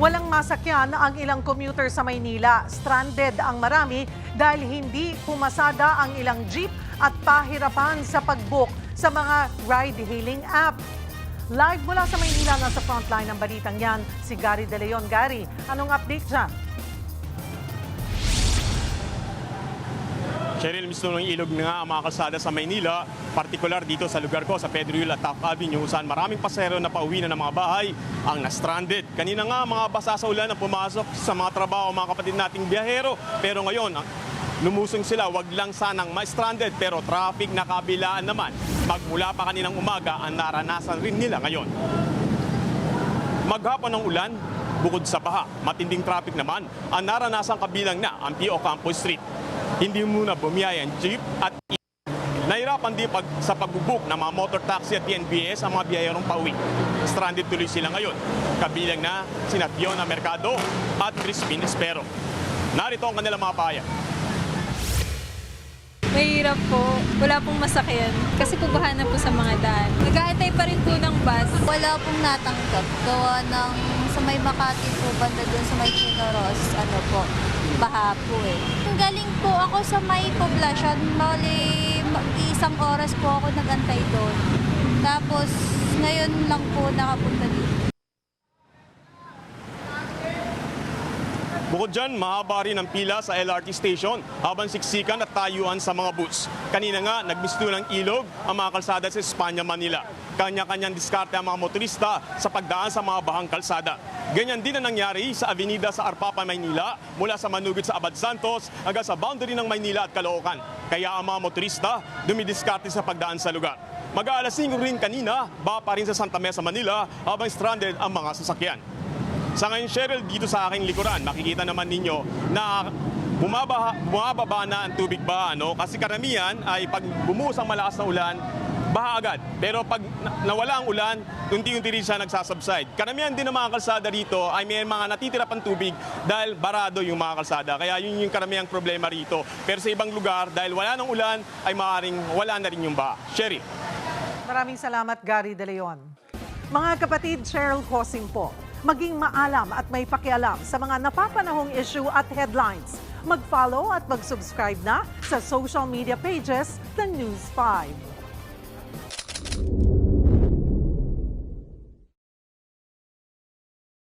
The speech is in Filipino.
Walang masakyan ang ilang commuter sa Maynila. Stranded ang marami dahil hindi pumasada ang ilang jeep at pahirapan sa pag-book sa mga ride-hailing app. Live mula sa Maynila, nasa frontline ng balitang yan, si Gary De Leon. Gary, anong update dyan? Cheryl, mismo ng ilog na nga ang mga kalsada sa Maynila, partikular dito sa lugar ko, sa Pedro Yula, Taft Avenue, saan maraming pasahero na pauwi na ng mga bahay ang na-stranded. Kanina nga, mga basa sa ulan ang pumasok sa mga trabaho, mga kapatid nating biyahero. Pero ngayon, lumusong sila, wag lang sanang ma-stranded, pero traffic na kabilaan naman. Magmula pa kaninang umaga, ang naranasan rin nila ngayon. Maghapon ng ulan, bukod sa baha, matinding traffic naman, ang naranasan kabilang na ang P.O. Campos Street. Hindi muna bumiyaya ang jeep at nahirapan din sa pag-book ng mga motor taxi at PNBS ang mga biyayerong pauwi. Stranded tuloy sila ngayon. Kabilang na sina Fiona Mercado at Crispin Espero. Narito ang kanilang mga pahayag. Mahirap po. Wala pong masakyan. Kasi pubahan na po sa mga daan. Nag-aantay pa rin po ng bus. Wala pong natanggap. Gawa ng sa may Makati po, banda doon sa may Chinoros, baha po eh. Galing po ako sa may poblasyon, isang oras po ako nag-antay doon. Tapos ngayon lang po nakapunta dito. Bukod dyan, mahaba rin ang pila sa LRT station habang siksikan at tayuan sa mga bus. Kanina nga, nagmisto ng ilog ang mga kalsada sa Espanya, Manila. Kanya-kanyang diskarte ang mga motorista sa pagdaan sa mga bahang kalsada. Ganyan din ang nangyari sa Avenida sa Arpapa, Maynila, mula sa Manugit sa Abad Santos hanggang sa boundary ng Maynila at Caloocan. Kaya ang mga motorista dumidiskarte sa pagdaan sa lugar. Mag-aalas 5 rin kanina, baha pa rin sa Santa Mesa, Manila habang stranded ang mga sasakyan. Sa ngayon, Cheryl, dito sa aking likuran, makikita naman ninyo na bumababa na ang tubig ba, Kasi karamihan ay pag bumuhos ang malakas na ulan, baha agad. Pero pag nawala ang ulan, unti-unti rin siya nagsasubside. Karamihan din ng mga kalsada rito ay may mga natitira pang tubig dahil barado yung mga kalsada. Kaya yun yung karamihang problema rito. Pero sa ibang lugar, dahil wala ng ulan, ay maaaring wala na rin yung baha. Cheryl. Maraming salamat, Gary De Leon. Mga kapatid, Cheryl Cosim po. Maging maalam at may pakialam sa mga napapanahong issue at headlines. Mag-follow at mag-subscribe na sa social media pages ng News 5.